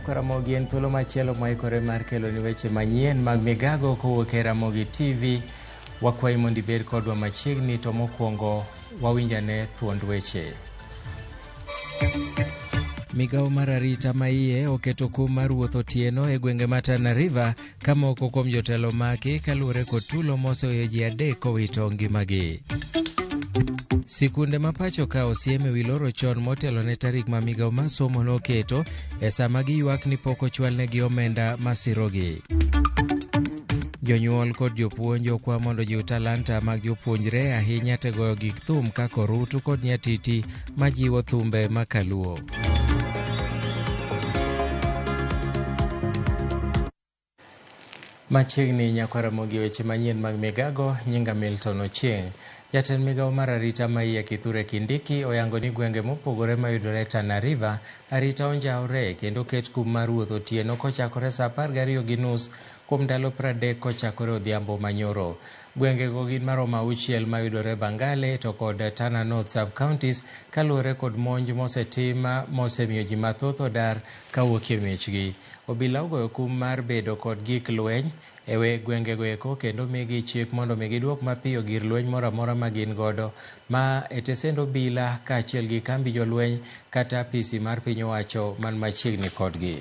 Ramogi en thuolo machielo moikore mar kelo ni weche manyien mag migago kowuok e Ramogi TV. Wakwayi mondo ibed kodwa machiegni, to mokwongo wawinjane thuond weche. Migawo mar arita maiye oketo kum mar wuotho otieno e gwenge ma Tana River ka moko kuom jotelo maki kaluwore kod tulo moseweyo ji 3 kowito ngimagi. Sikunde ma pacho ka osiem ewi loro chon motelo ne tarik ma migawo ma somo noketo e sama giywak ni pok ochwalnegi omenda masirogi. Jonyuol kod jopuonj okwa mondo jiw talanta mag jopuonjre ahinya te goyo gik thum kaka orutu kod nyatiti majiwo thumbe makaluo. Machiegni Ramogi weche manyien mag migago, nyinga Milton Ochieng'. Jatend migawo mar arita maiye Kithure Kindiki oyango ni gwenge mopogore mayudore Tana River arita onjawre kendo ket kum mar wuotho otieno kochakore saa 12:30 kuom ndalo 30 kochakore odhiambo manyoro. Gwengego gin maromo 6 mayudore Bangale to kod Tana North sub-counties kaluwore kod monj mosetima mosemiyo ji mathoth odar kawuok e miechgi. Obila ogoyo kum mar bedo kod gik lweny ewe gwengego eko kendo migi chik mondo giduok mapiyo gir lweny moro amora ma gin godo ma etesend obila kaachiel gi kambi jolweny kata apisi mar piny owacho man machiegni kodgi.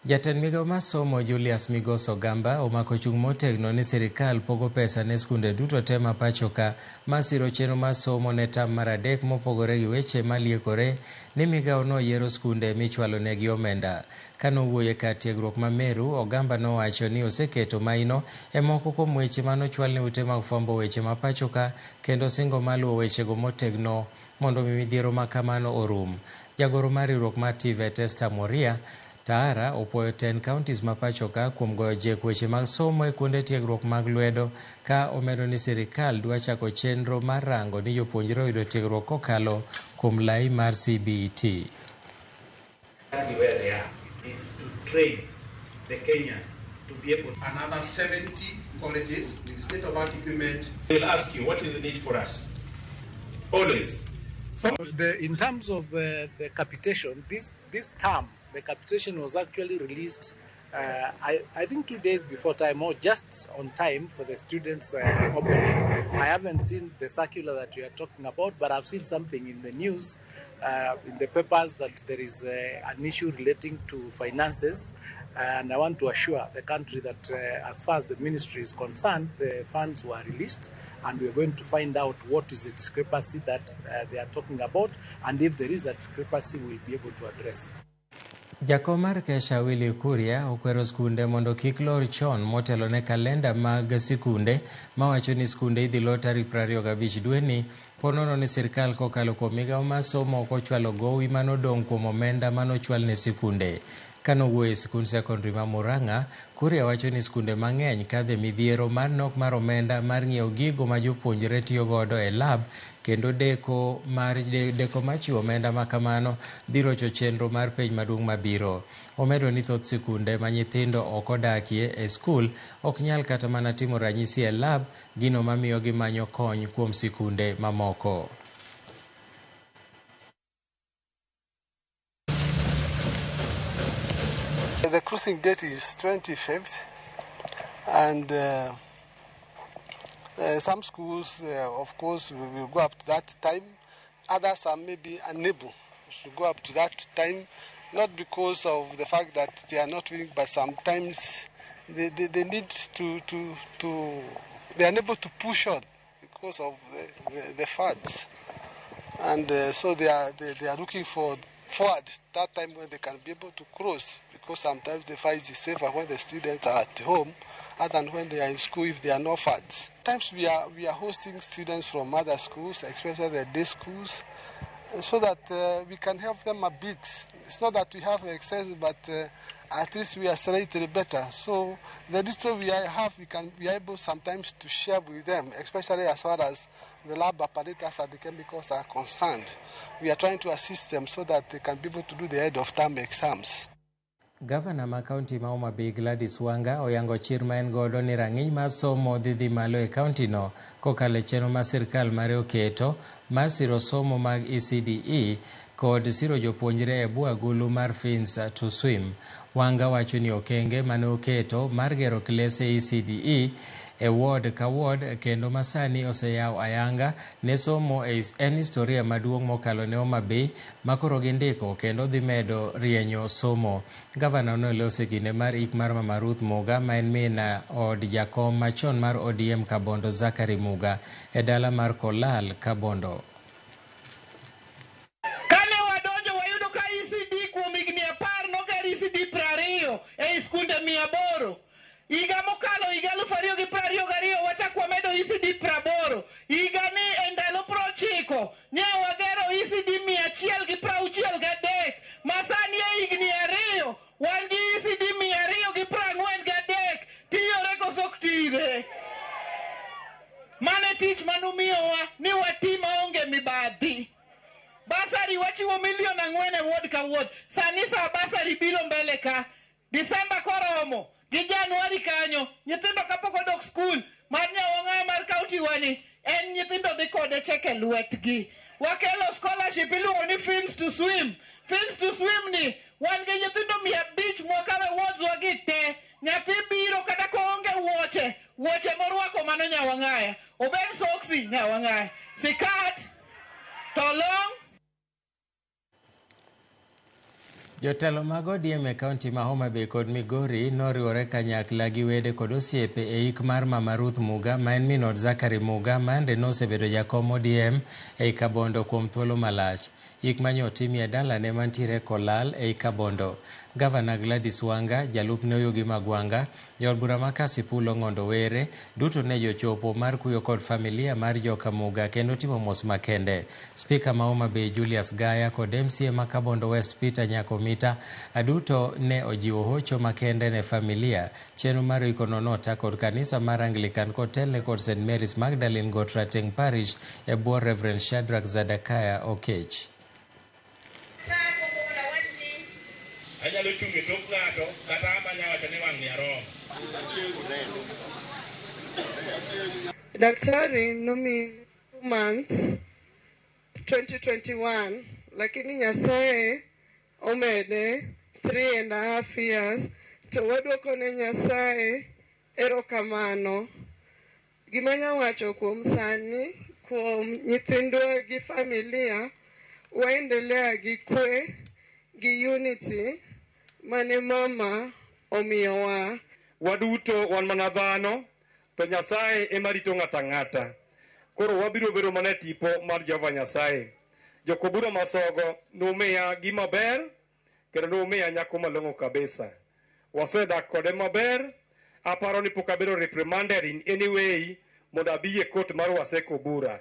Jatend migawo mar somo Julius Migos Ogamba omako chung' motegno ni sirikal pogo pesa ne skunde duto te ma pacho ka masiro chenro mar somo ne tam mar 3 mopogore gi weche maliekore ni migawo no yiero skunde michwalo negi omenda. Kanowuoye kar tiegruok ma Meru, Ogamba nowacho ni oseketo maino e moko kuom weche manochwal ne ute mag fwambo weche ma pacho ka kendo singo maluwo wechego motegno mondo midhiero ma kamano orum. Jagoro mar riwruok mar TVET Esther Moria Tara opwoyo 10 counties ma pacho ka kuom goyo jek weche mag somo e kuonde tiegruok mag lwedo ka omedo ni sirikal dwa chako chenro mar rango ni jopuonjre oyudo tiegruok kokalo kuom lai mar CBT. Where they are is to train the Kenyan to be able to another 70 colleges with state-of-art equipment. They'll ask you what is the need for us. Always. In terms of the capitation, this term, the capitation was actually released, I think 2 days before time, or just on time for the students' opening. I haven't seen the circular that we are talking about, but I've seen something in the news, in the papers, that there is an issue relating to finances. And I want to assure the country that as far as the ministry is concerned, the funds were released, and we're going to find out what is the discrepancy that they are talking about, and if there is a discrepancy, we'll be able to address it. Jakom mar Kesha Willy Kuria okwero skunde mondo kik lor chon motelo ne kalenda mag sikunde mawacho ni skunde idhi lo tarik 25 dweni ponono ni sirikal kokalo kuom migawo mar somo ok ochwalo gowi manodong' kuom omenda manochwal ne sikunde. Kanowuoyo e sikund sekondari ma Murang'a, Kuria wacho ni skunde mang'eny kadhe midhiero mar nok mar omenda mar ng'iewo gigo ma jopuonjre tiyo godo e lab kendo deko machiwo omenda ma kamano dhi rocho chenro mar penj maduong' mabiro. Omedo ni thoth sikunde ma nyithindo ok odakie e skul ok nyal kata mana timo ranyisi e lab, gino mamiyo gimanyo kony kuom sikunde mamoko. The closing date is 25th, and some schools, of course, will go up to that time. Others are maybe unable to go up to that time, not because of the fact that they are not willing, but sometimes they need to they are unable to push on because of the funds, and so they are looking forward that time when they can be able to cross, because sometimes they find it safer when the students are at home other than when they are in school if there are no funds. Sometimes we are hosting students from other schools, especially the day schools, so that we can help them a bit. It's not that we have excess, but at least we are slightly better. So the little we have, we are able sometimes to share with them, especially as far as the lab apparatus and the chemicals are concerned. We are trying to assist them so that they can be able to do the end of term exams. Gavana ma kaunti ma Homa Bay Gladys Wanga oyango chir ma en godo ni rang'iny mar somo dhi malo e kaunti no kokalo e chenro ma sirkal mare oketo mar siro somo mag ECDE kod siro jopuonjre e bwo agulu mar Fins to Swim. Wanga wacho ni okenge mane oketo mar gero klese ECDE e ward ka ward kendo masani oseyaw ayanga ne somo en historia maduong' mokalo ne Homa Bay makoro gindiko kendo dhi medo rienyo somo. Gavana noloso kinde mar ik mar Mama Ruth Muga ma en min od jakom machon mar ODM Kabondo Zachary Muga e dala mar Kolal Kabondo. Kane wadonjo wayudo ka ECD kuom higni 10 noger ECD 20 e skunde 800. Iga mokalo iga 2022 wachak wamedo ECD 80. Iga ni e ndalo 90 ne wagero ECD 163. Masani e higni 2 wan gi ECD 243. Tiyore kosok tire. Mane tich manumiyowa ni watima onge mibadhi. Basari wachiwo $4 million e ward ka ward. Sani sa basari biro mbele ka. December koromo. Gi January kanyo, nyithindo kapok odok school, mar Nyawang'aya mar county wani, en nyithindo dhi kode cheke lwetgi. Wakelo scholarship iluongo ni Fins to Swim. Fins to Swim ni, wan gi nyithindo 500 mwakawe wards wagi te. Nyathi biro kata koonge wuoche morwako mano Nyawang'aya. Obed soksi Nyawang'aya. Sikat, tolong. Jotelo mag ODM e kaunti ma Homa Bay kod Migori noriwore kanyakla gi wede kod osiepe e ik mar Mama Ruth Muga ma en min od Zachary Muga mande nosebedo jakom ODM e Kabondo kuom thuolo malach. Ik manyo otimie dalane mantiere Kolal e Kabondo. Gavana Gladys Wanga, jalupne Oyugi Magwanga, jod bura ma Kasipulo Ng'ondo Were, duto ne jochopo mar kuyo kod familia mar joka Muga kendo timo mos makende. Spika ma Homa Bay Julius Gaya kod MCA ma Kabondo West Peter Nyakomita aduto ne ojiwo hocho makende ne familia. Chenro mar ikono nota kod kanisa mar Anglican kod telne kod St. Mary's Magdalene Gotrateng Parish e bwo Reverend Shadrach Zadakaya Okech. Anyalo chungi tok ng'ato kata amanyawacho ni wang' ni arom. Daktari nomi 2 months 2021 lakini Nyasaye omede 3.5 years to wadwoko ne Nyasaye erokamano. Gima nyawacho kuom sani kuom nyithindwa gi familia waendelea gi kwe gi unity mane mama omiyowa. Waduto wan mana dhano to Nyasaye ema rito ng'ata ng'ata. Koro wabiro bedo mana tipo mar Jehova Nyasaye. Jokobura masogo nomiya gima ber kendo nomiya nyako malong'o kabisa. Wasedak kode maber. Aparo ni pok abedo reprimanded in any way mondo abi e kot mar waseko bura.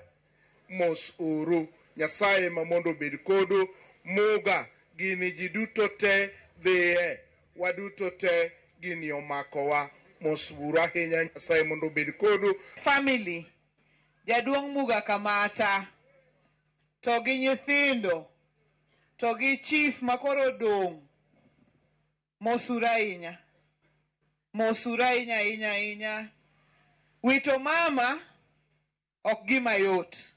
Mos uru Nyasaye ma mondo bed kodu Muga gini ji duto te dhiye waduto te gini omakowa mos uru ahinya Nyasaye mondo bed kodu. Family, jaduong' Muga Kamata, to gi nyithindo, to gi chief makoro dong', mosura ahinya. Mosura ahinya. Wito mama ok gima yot.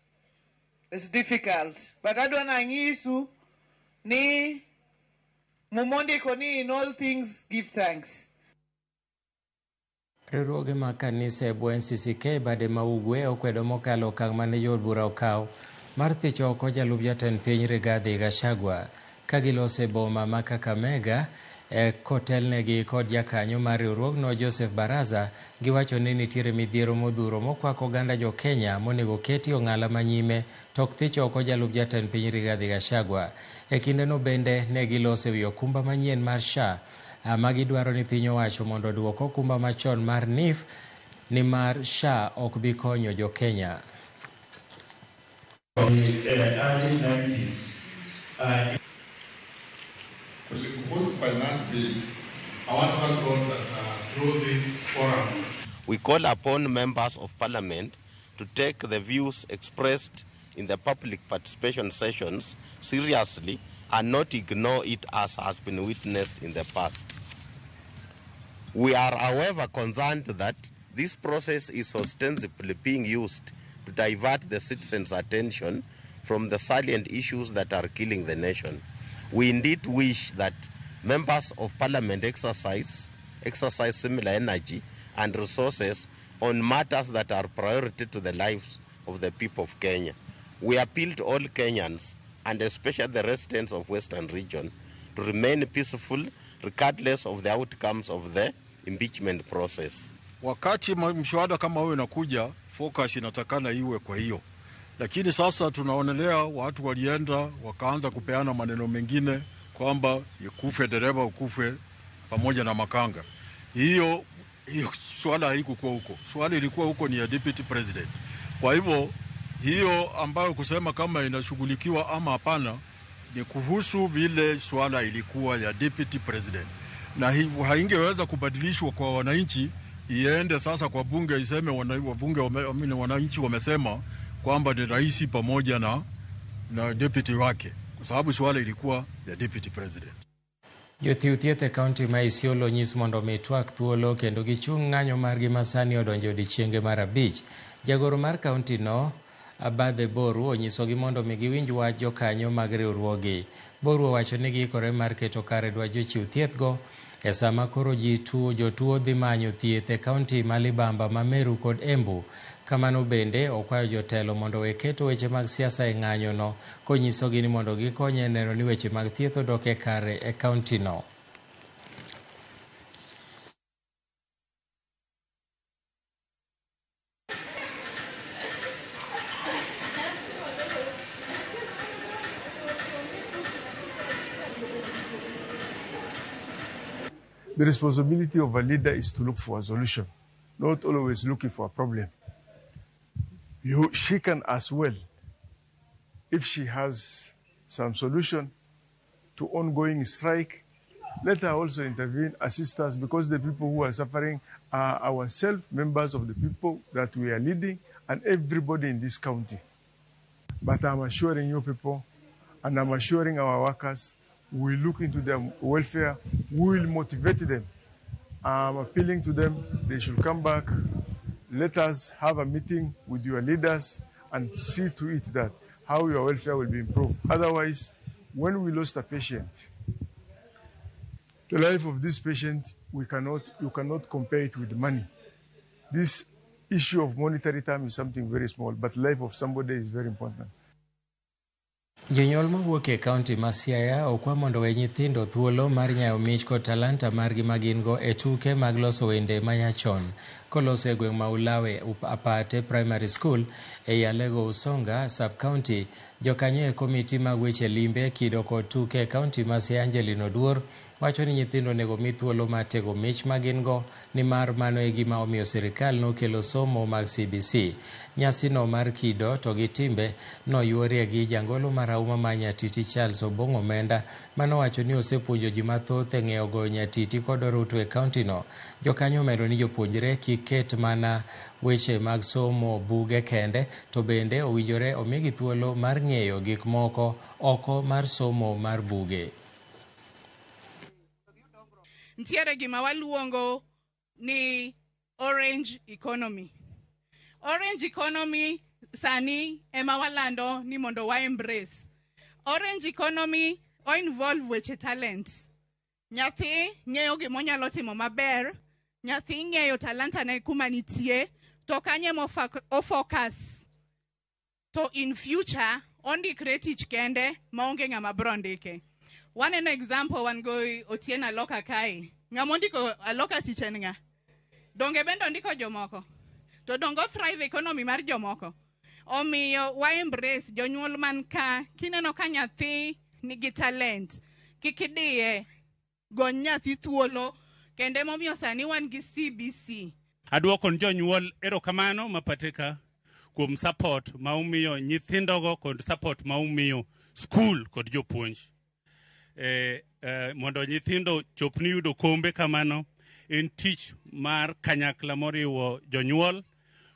It's difficult. But adwa nang'isu ni mumondiko ni in all things give thanks. Riwruoge mag kanisa e bwo NCCK bade ma ugwe okwedo mokalo okang' mane yod bura okaw mar thicho oko jalup jatend piny Rigathi Gachagua ka gilose boma ma Kakamega kotelnegi kod jakanyo mar riwruogno Joseph Baraza giwacho ni nitiere midhiero modhuro mokwako oganda jo Kenya monego keti ong'ala manyime tok thicho oko jalup jatend piny Rigathi Gachagua. E kindeno bende ne gilose wi okumba manyien mar SHA ma gidwaro ni piny owacho mondo oduok okumba machon mar NIF ni mar SHA ok bi konyo jo Kenya. the early 90s. Proposed finance bill, I want to thank God that through this forum, we call upon members of parliament to take the views expressed in the public participation sessions seriously and not ignore it as has been witnessed in the past. We are, however, concerned that this process is ostensibly being used to divert the citizens' attention from the salient issues that are killing the nation. We indeed wish that members of parliament exercise similar energy and resources on matters that are priority to the lives of the people of Kenya. We appeal to all Kenyans, and especially the residents of Western region, to remain peaceful regardless of the outcomes of the impeachment process. Wakati mswada kama huyo unakuja, focus inatakana iwe kwa hiyo. Lakini sasa tunaonelea watu walienda wakaanza kupeana maneno mengine kwamba ikufe dereva ukufe pamoja na makanga. Hiyo swala haikuwa huko. Swala ilikuwa huko ni ya deputy president. Kwa hivyo hiyo ambayo kusema kama inashughulikiwa ama hapana ni kuhusu vile swala ilikuwa ya deputy president. Na haingeweza kubadilishwa kwa wananchi iende sasa kwa bunge iseme wananchi wamesema kwamba ni rais pamoja na deputy wake, kwa sababu swala ilikuwa ya deputy president. Jothiuthieth e kaunti ma Isiolo nyis mondo mitwak thuolo kendo gichung' ng'anyo margi masani odonjo odiechienge mar 5. Jagoro mar kaunti no Abadhe Boru onyisogi mondo mi giwinj wach jokanyo mag riwruogi. Boru owacho ni giikore mar keto kare dwa jochiw thieth go e sama koro jotuo dhi manyo thieth e kaunti ma Libamba, ma Meru kod Embu. Kamano bende okwayo jotelo mondo weketo weche mag siasa e ng'anyo no, konyisogi ni mondo gikonye neno ni weche mag thieth odok e kare e kaunti no. The responsibility of a leader is to look for a solution, not always looking for a problem. She can as well, if she has some solution to ongoing strike, let her also intervene, assist us, because the people who are suffering are ourselves, members of the people that we are leading, and everybody in this county. But I'm assuring you people, and I'm assuring our workers, we look into their welfare, we will motivate them. I'm appealing to them, they should come back. Let us have a meeting with your leaders and see to it that how your welfare will be improved. Otherwise, when we lost a patient, the life of this patient, you cannot compare it with money. This issue of monetary term is something very small, but life of somebody is very important. Jonyuol mawuok e kaunti ma Siaya okwa mondo we nyithindo thuolo mar nyayo mich kod talanta margi magin-go e tuke mag loso wende manyachon koloso e gweng' ma Ulawe Apate Primary School e Alego Usonga Sub-County. Jokanyo e komiti mag weche limbe, kido kod tuke e kaunti ma Siaya Angelino Duor wacho ni nyithindo onego mi thuolo mar tego mich magin-go nimar mano e gima omiyo sirikal nokelo somo mag CBC. Nyasino mar kido to gi timbe noyuorie gi jangolo marahuma ma Nyatiti Charles Obong Omenda manowacho ni osepuonjo ji mathoth e ng'eyo go nyatiti kod orutu e kaunti no. Jokanyo omedo ni jopuonjre kik ket mana weche mag somo buge kende, to bende owinjore omigi thuolo mar ng'eyo gik moko oko mar somo mar buge. Ntiere gima waluongo ni orange economy. Orange economy sani ema walando ni mondo wa embrace. Orange economy o involve weche talents. Nyathi ng'eyo gimonyalo timo maber, nyathi ng'eyo talanta ne kuma nitie, to kanye o focus. To in future, ondikre tich kende maonge ng'ama bro ndike. One example wan go Otieno Aloka kae. Ng'ama ondiko Aloka tich en ng'a? Donge bendo ndiko jomoko? To dongo thrive economy mar jomoko? Omiyo wa embrace jonyuol man ka, kineno ka nyathi nigi talent, kikidie go nyathi thuolo, kende momiyo sani wan gi CBC. Aduokon jonyuol erokamano mapatika kuom support ma umiyo nyithindogo kod support ma umiyo school kod jopuonj. Mondo nyithindo chopni yudo kombe kamano en tich mar kanyakla moriwo jonyuol,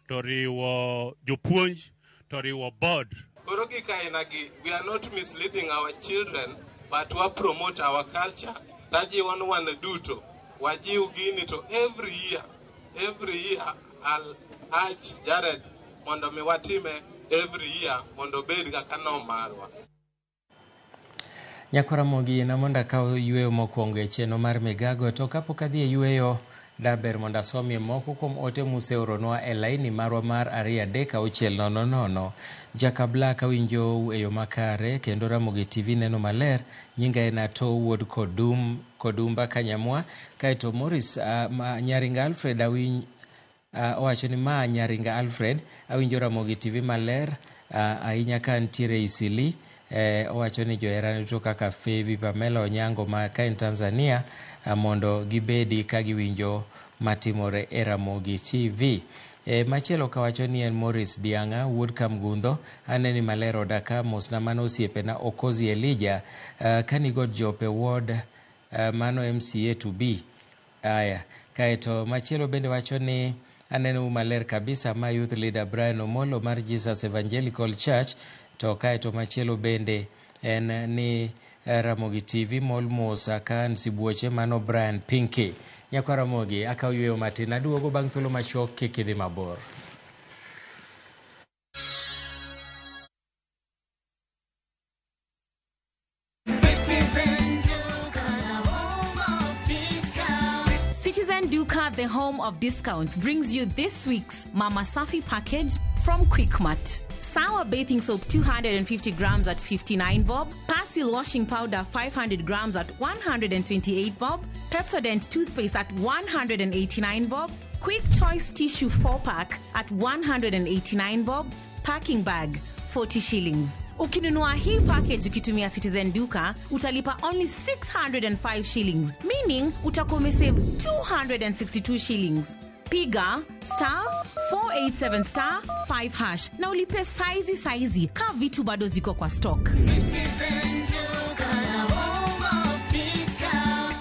to riwo jopuonj, to riwo board. Koro gi kainagi, we are not misleading our children, but we promote our culture. Taji one duto. Wajiu gini to every year I'll urge Jared mondo mi watime every year mondo bed kaka no marwa. Ramogi na monda kao yueyo mokwongo e cheno mar migago, to kapok adhi e yueyo daber monda somie moko kuom ote museoronwa e laini marwa mar 236000. Jaka Black awinjo e yo makare kendo Ramogi TV neno maler. Nyinga en Ato wuod Kodumba Kanyamwa. Kaito Morris Nyaringa Alfred owacho ni ma Nyaringa Alfred awinjo Ramogi TV maler ahinya ka ntiere Isili. Owacho ni joherane to kaka Fevi Pamela Onyango ma ka en Tanzania mondo gibedi ka giwinjo matimore e Ramogi TV. Machielo kawacho ni en Morris Dianga wuod Kamgundo aneni malero daka mosna mano osiepena Okozi Elijah kanigod jope ward mano MCA to be. Aya, kaeto machielo bende wacho ni aneno maler kabisa ma youth leader Brian Omolo mar Jesus Evangelical Church. To kaeto machielo bende en ni Ramogi TV molmosa kan sibuoche mano Brian Pinky. Nyakwa Ramogi aka uyueyo matin aduogo bang' thuolo machuok kikidhi mabor. Citizen Duka, the home of discounts, brings you this week's Mama Safi package from Quickmart. Sour bathing soap 250 grams at 59 bob. Persil washing powder 500 grams at 128 bob. Pepsodent toothpaste at 189 bob. Quick Choice tissue 4-pack at 189 bob. Packing bag 40 shillings. Ukinunua hii package ukitumia Citizen Duka, utalipa only 605 shillings, meaning utakuwa umesave 262 shillings. Piga *487*5# na ulipe saizi ka vitu bado ziko kwa stock. Citizen Duka, home of discount.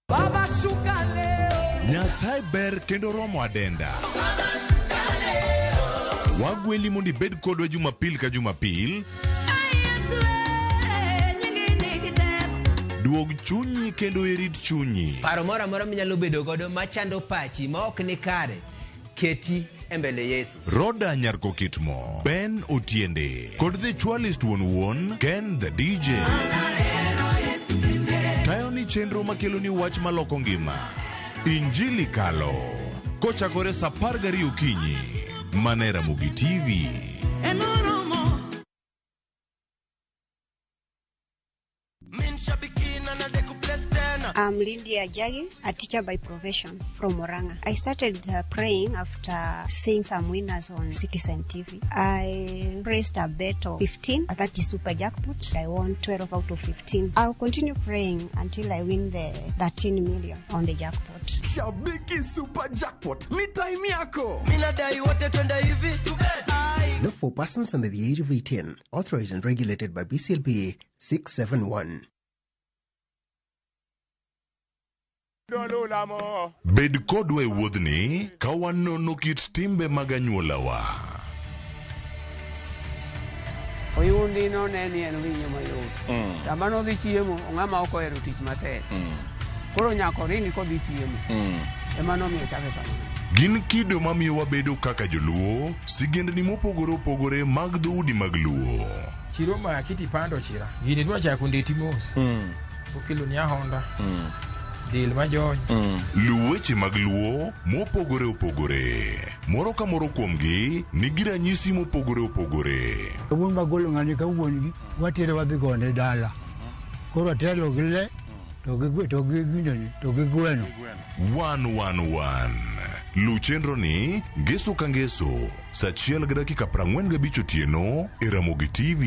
Baba shuka leo. Nyasaye ber kendo romo adenda. Baba shuka leo. Wagweli mondi bed kodwa Jumapil ka Jumapil. Duog chunyi kendo irit chunyi. Paro mora minyalo bedo godo machando pachi ma ok ni kare. Keti embele Yesu. Roda Nyarko Kitmo, Ben Otiende, kod the Chwalist Won, Ken the DJ. Tayo ni chenro makelo ni wach maloko ngima. Injili kalo. Kochakore sa 12 okinyi. Mane Ramogi TV. I'm Lindy Ajagi, a teacher by profession from Oranga. I started praying after seeing some winners on Citizen TV. I raised a bet of 15, that is super jackpot. I won 12 out of 15. I'll continue praying until I win the 13 million on the jackpot. Shabiki super jackpot. Ni time yako. Minadai wote twenda hivi. Not for persons under the age of 18. Authorized and regulated by BCLB 671. Bed kodwa e wuodhni ka wanono kit timbe mag anyuolawa. Oyundi no neni en winyo mayot. Samano dhi chiemo, ng'ama ok ohero tich matek. Koro nyako ringi kodhi chiemo. Emano miyo chake kamano. Gin kido mamiyo wabedo kaka joluo, sigendni mopogore opogore mag dhoudi mag luo. Chiro ma kiti pando chira. Gini dwa chako ndeti mos. Okelo ni ahonda. Dil majony. Luweche mag luo mopogore opogore. Moro ka moro kuomgi nigi ranyisi mopogore opogore. Wuon magolo ng'ani ka wuongi watere wadhi gone dala. Koro telo gi le to gi gweno. 111. Lu chenro ni ngeso ka ngeso saa 1:45 otieno e Ramogi TV.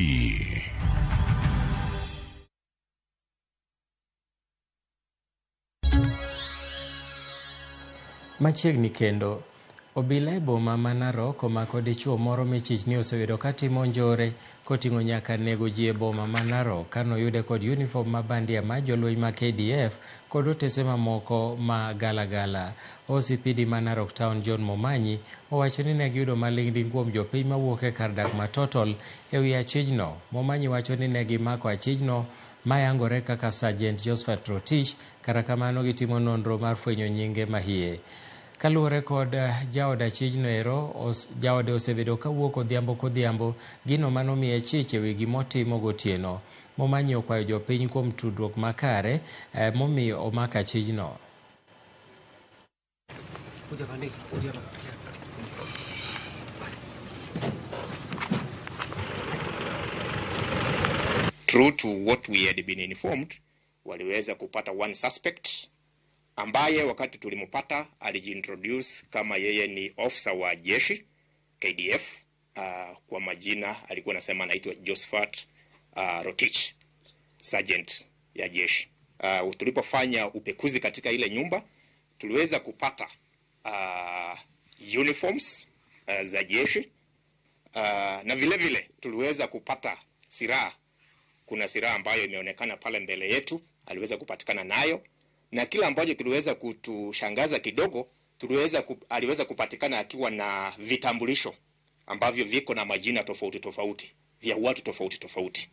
Machiegni kendo, obila e boma ma Narok omako dichuo moro michich ni osebedo katimo njore koting'o nyaka nego ji e boma ma Narok kanoyude kod uniform ma bandia ma jolweny ma KDF kod otese mamoko ma galagala. OCPD ma Narok Town John Momanyi owacho ni ne giyudo maling'ling kuom jopiny mawuok e kar dak ma Total e wi achijno. Momanyi wacho ni ne gimako achijno mayangore kaka Sergeant Josephat Rotich, kata kamano gitimo nonro mar fwenyo nyinge mahie. Kaluwore kod jaod achijno ero, jaode osebedo kawuok odhiambo gino manomiye chich e wi gimotimo gotieno. Momanyi okwayo jopiny kuom tudruok makare momiyo omako achijno. True to what we had been informed, waliweza kupata one suspect ambaye wakati tulimpata alijiintroduce kama yeye ni officer wa jeshi KDF. Kwa majina alikuwa anasema anaitwa Josephat Rotich, sergeant ya jeshi. Tulipofanya upekuzi katika ile nyumba tuliweza kupata uniforms za jeshi na vile tuliweza kupata silaha. Kuna silaha ambayo imeonekana pale mbele yetu aliweza kupatikana nayo, na kila ambacho kiliweza kutushangaza kidogo, aliweza kupatikana akiwa na vitambulisho ambavyo viko na majina tofauti vya watu tofauti.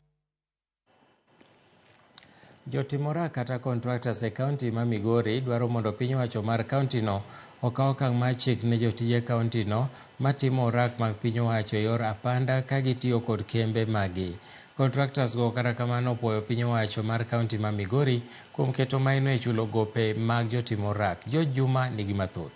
Jotimora kata contractors e county ma Migori dwaro mondo piny owacho mar county no okaw okang' machik ne jotije county no matimo orak mag piny owacho e yor apanda ka gitiyo kod kembe magi. Contractors go kata kamano opwoyo piny owacho mar county ma Migori kuom keto maino e chulo gope mag jotimo orak. Juma nigi mathoth.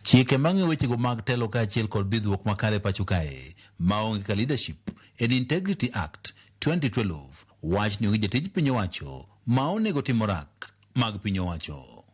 Chike mang'e wechego mag telo kaachiel kod bidhruok makare pacho kae maonge ka leadership en Integrity Act 2012 wach ni onge jatij piny owacho ma onego timo orak mag piny owacho.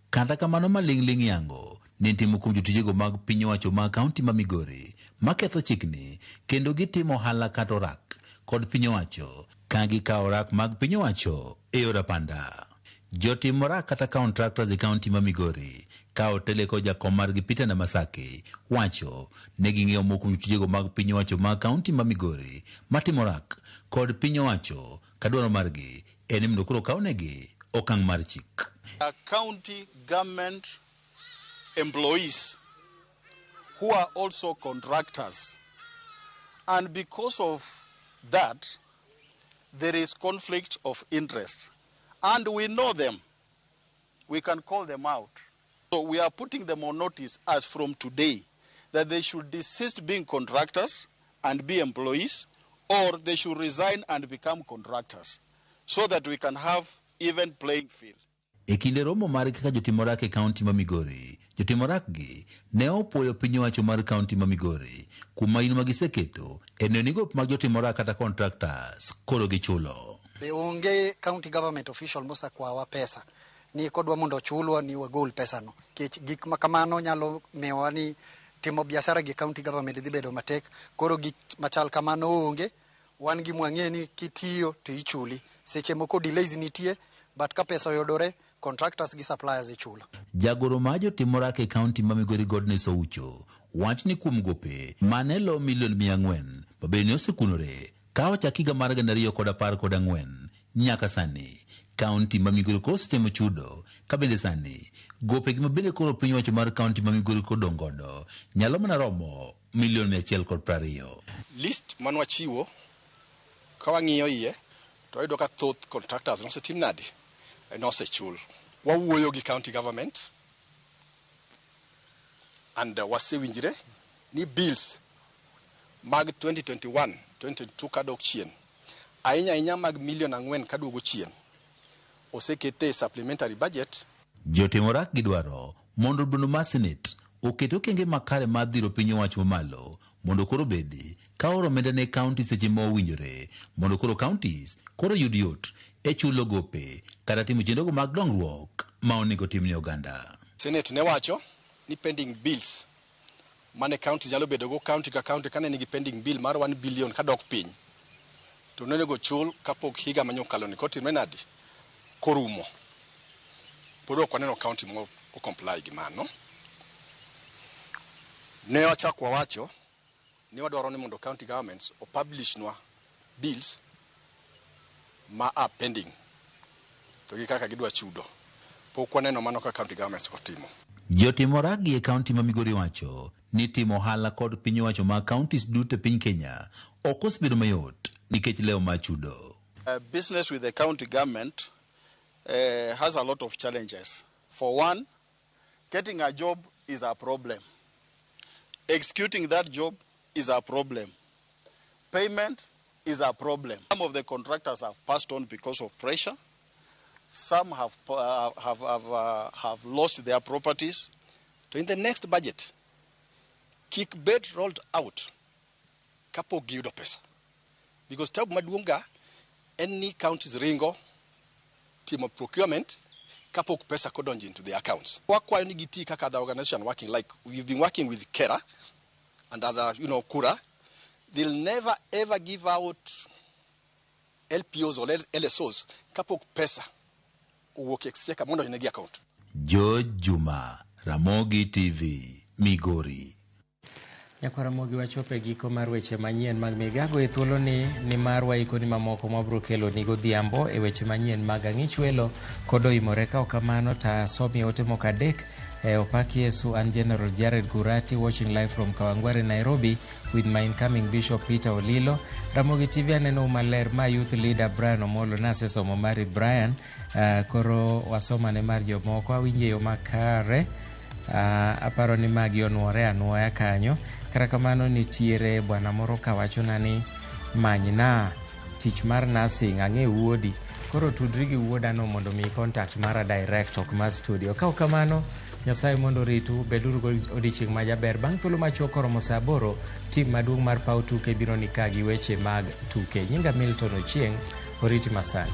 Kata kamano maling'ling' yango ni timo kuom jotijego mag piny owacho mag kaunti ma Migori maketho chikni kendo gitimo ohala kata orak kod piny owacho ka gikawo orak mag piny owacho e yor apanda. Jotim orak kata contractors e kaunti ma Migori ka oteleko jakom margi Peter Namasaki wacho ne ging'eyo moko jotijego mag piny owacho mag kaunti ma Migori matimo orak kod piny owacho ka dwaro margi en mondo koro kawnegi okang' mar chik. County government employees who are also contractors, and because of that there is conflict of interest, and we know them, we can call them out. So we are putting them on notice as from today that they should desist being contractors and be employees, or they should resign and become contractors, so that we can have even playing field. E kinde romo mar kaka jotim orak e kaunti ma Migori, jotim orak gi ne opwoyo piny owacho mar kaunti ma Migori kuom maino ma giseketo e neno ni gop mag jotim orak kata contractors koro gichulo. Be onge county government official mosakwawa pesa ni kodwa mondo chulwa ni wagol pesa no. Gik makamano nyalo miyowa ni timo biashara gi county government dhi bedo matek. Koro gik machal kamano onge, wan gi mwang'e ni kitiyo to ichuli. Seche moko delays nitie, but ka pesa oyudore, contractors gi suppliers ichulo. Jagoro ma jotim orak e kaunti ma Migori Godness Oucho wach ni kuom gope manelo milion 400 mabende osekunore ka ochak higa mar 2014 nyaka sani. Kaunti ma Migori koro setemo chudo ka bende sani gope gi mabende koro piny owacho mar kaunti ma Migori kodong' godo nyalo mana romo milion 120. List manwachiwo ka wang'iyo iye to wayudo ka thoth contractors nosetim nadi nosechul. Wawuoyo gi county government and wasewinjire ni bills mag 2021-2022 kadok chien ahinya mag milion 4 kaduogo chien osekete supplementary budget. Jotim orak gidwaro mondo dundo mar Senate oket okenge makare mar dhiro piny owacho mamalo mondo koro bedi ka oro omenda ne county seche ma owinjore mondo koro counties koro yud yot e chulo gope kata timo chenrogo mag dongruok ma onego tim ne oganda. Senate ne wacho ni pending bills mane county nyalo bedo go county ka county kane nigi pending bill mar 1 billion kadok piny to nonego chul kapok higa manyokalo ni kotimre nadi korumo. Pod ok waneno county comply gi mano. Ne wachako wacho ni wadwaro ni mondo county governments o publish nwa bills ma are pending to gi kaka gidwa chudo. Pok waneno mano ka county governments kotimo. Jotimo ragi e kaunti ma Migori wacho ni timo ohala kod piny wacho ma counties duto e piny Kenya ok osebedo mayot nikech leo ma chudo. Business with the county government has a lot of challenges. For one, getting a job is a problem. Executing that job is a problem. Payment is a problem. Some of the contractors have passed on because of pressure. Some have lost their properties. So in the next budget, kick bed rolled out. Kapo giyudo pesa. Because tabu maduonga, any counties ringo, team of procurement, kapo pesa kodonji into the accounts. Wakwa ni giti kaka the organization working, like we've been working with Kera and other, Kura. They'll never ever give out LPOs or LSOs kapo pesa uwoke exchequer mondo inegi account. George Juma, Ramogi TV, Migori. Nyakwa Ramogi wachopo e giko mar weche manyien mag migago e thuolo ni mar waiko ni mamoko mabro kelo ni godhiambo e weche manyien mag ang'ich welo kod oimore ka okamano ta somi ote moko adek opaki Yesu and General Jared Gurati watching live from Kawangware, Nairobi with my incoming Bishop Peter Olilo. Ramogi TV aneno maler ma youth leader Brian Omolo nase somo mari Brian koro wasoma ne mar jomoko awinje yo makare. Aparo ni magi onwore anwoya kanyo. Kara kamano nitiere bwana moro kawachona ni manyna tich mar nursing ang'e wuodi, koro tudri gi wuodano mondo mi contact mara direct ok mar studio. Ka kamano Nyasaye mondo ritu, beduru odiochieng' majaber. Bang' thuolo machuok koromo saa 8 tim maduong' mar paw tuke biro ni ka gi weche mag tuke. Nyinga Milton Ochieng', oriti masani.